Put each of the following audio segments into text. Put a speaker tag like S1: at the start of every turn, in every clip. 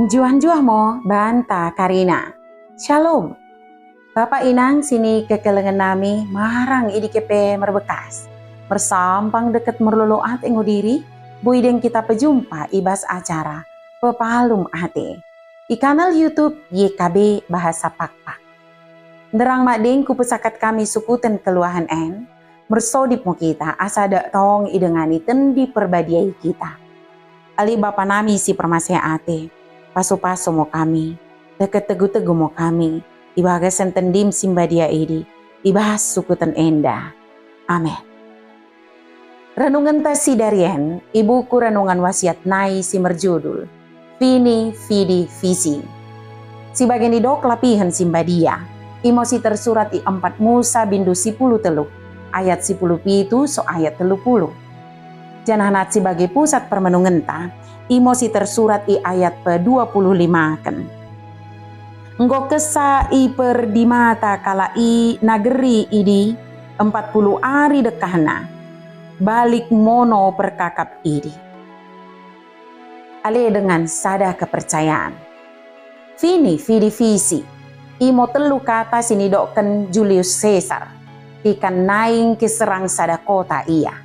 S1: Juan-juan mo banta Karina. Shalom. Bapak inang sini kekelengan nami marang idi kepe merbekas. Bersampang deket merloloat engo diri, buideng kita pejumpa ibas acara Pepalum Ate. Di kanal YouTube YKB Bahasa Pakpak. Derang makdeng ku pesakat kami sukutan keluahan en, mersodip mo kita asa dak tong idengani tendi perbadiai kita. Ali bapa nami si permasya ate. Paso-paso mo kami, deket tegu-tegu mo kami, ibagas tendim simbadia idi, ibahas sukutan enda. Amin. Renungan tasi darien, ibuku renungan wasiat nai si merjudul, Vini Vidi Vici. Si bagian idok lapihan simbadia, imosi tersurat i 4 Musa bindu 10 teluk, ayat 10 pitu so ayat 30. Janahanat sebagai pusat permenungan ta, imosi tersurat i ayat pe-25 kan. Enggo kesa i perdimata kala i nageri idi 40 ari dekahna, balik mono perkakap idi. Ale dengan sada kepercayaan. Vini Vidi Vici, imo telu kata sinidoken Julius Caesar, ikan naing keserang sada kota ia.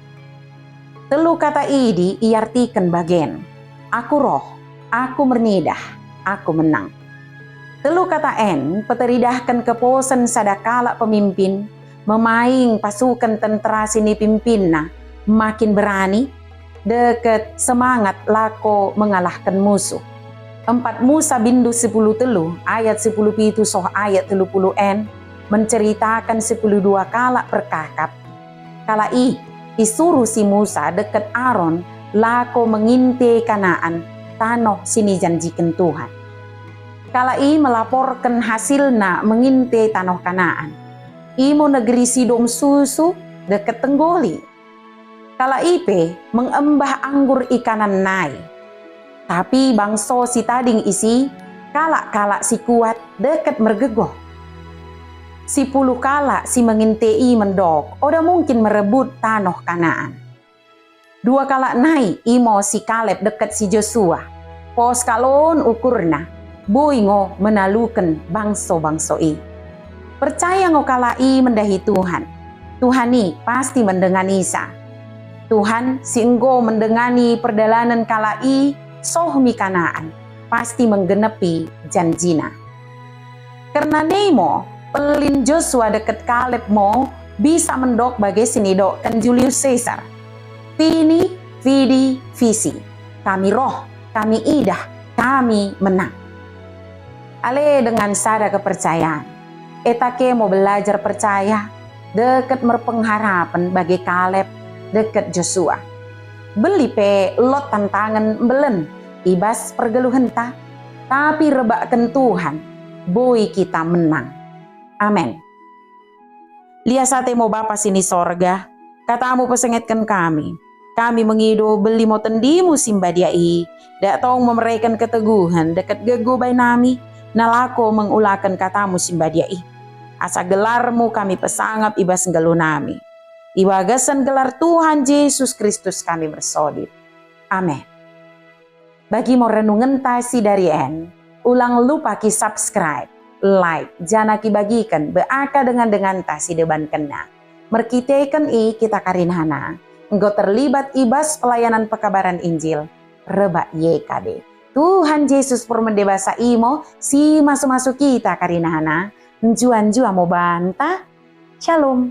S1: Telu kata idi iartikan bagen. Aku roh, aku mernidah, aku menang. Telu kata en peteridahkan keposen sadakala pemimpin, memaing pasukan tentera sini pimpinna, makin berani, deket semangat lako mengalahkan musuh. 4 Musa bindu 10 telu, ayat 10 pitu soh ayat 30 en, menceritakan 12 kala perkakap. Kala disuruh si Musa deket Aaron, lako menginte Kanaan, tanoh sini janjikan Tuhan. Kala melaporkan hasilna menginte tanoh Kanaan. Imo negeri Sidom susu deket Tenggoli. Kala ipe mengembah anggur ikanan nai. Tapi bangso si tading isi, kala si kuat deket mergegoh. Si 10 kala si menginte mendok, oda mungkin merebut tanoh Kanaan. 2 kala nai imo si Kaleb deket si Joshua. Pos kalon ukurna, buingo menalukan bangso-bangso i. Percaya ngo kala mendahi Tuhan. Tuhan pasti mendengani sa. Tuhan si enggo mendengani perdalanan kala sohmi Kanaan, pasti menggenepi janjina. Karena nemo pelin Joshua deket Kaleb mo bisa mendok bagai sinidok kan Julius Caesar. Vini Vidi Vici, kami roh, kami idah, kami menang. Ale dengan sada kepercayaan, etake mau belajar percaya, deket merpengharapan bagi Kaleb, deket Joshua. Beli pe lot tantangan belen, ibas pergeluhan ta, tapi rebakkan Tuhan, boy kita menang. Amin. Liasate mo Bapa sini sorga, katamu pesengetkan kami. Kami mengido beli mo tendimu simbadiai, dak tong memeraikan keteguhan dekat gego bay nami, nalako mengulakan katamu simbadiai. Asa gelarmu kami pesangap ibas ngelu nami. Iwagasan gelar Tuhan Yesus Kristus kami bersodip. Amin. Bagi mo renungan tasi dari ulang lupa ki subscribe, like, jana ki bagikan beaka dengan tasi deban kena. Merkitekan kita karinhana. Engkau terlibat ibas pelayanan pekabaran Injil Reba YKB. Tuhan Yesus permendebasa imo si masuk-masuk kita karinahana. Njuan-jua mau banta. Shalom.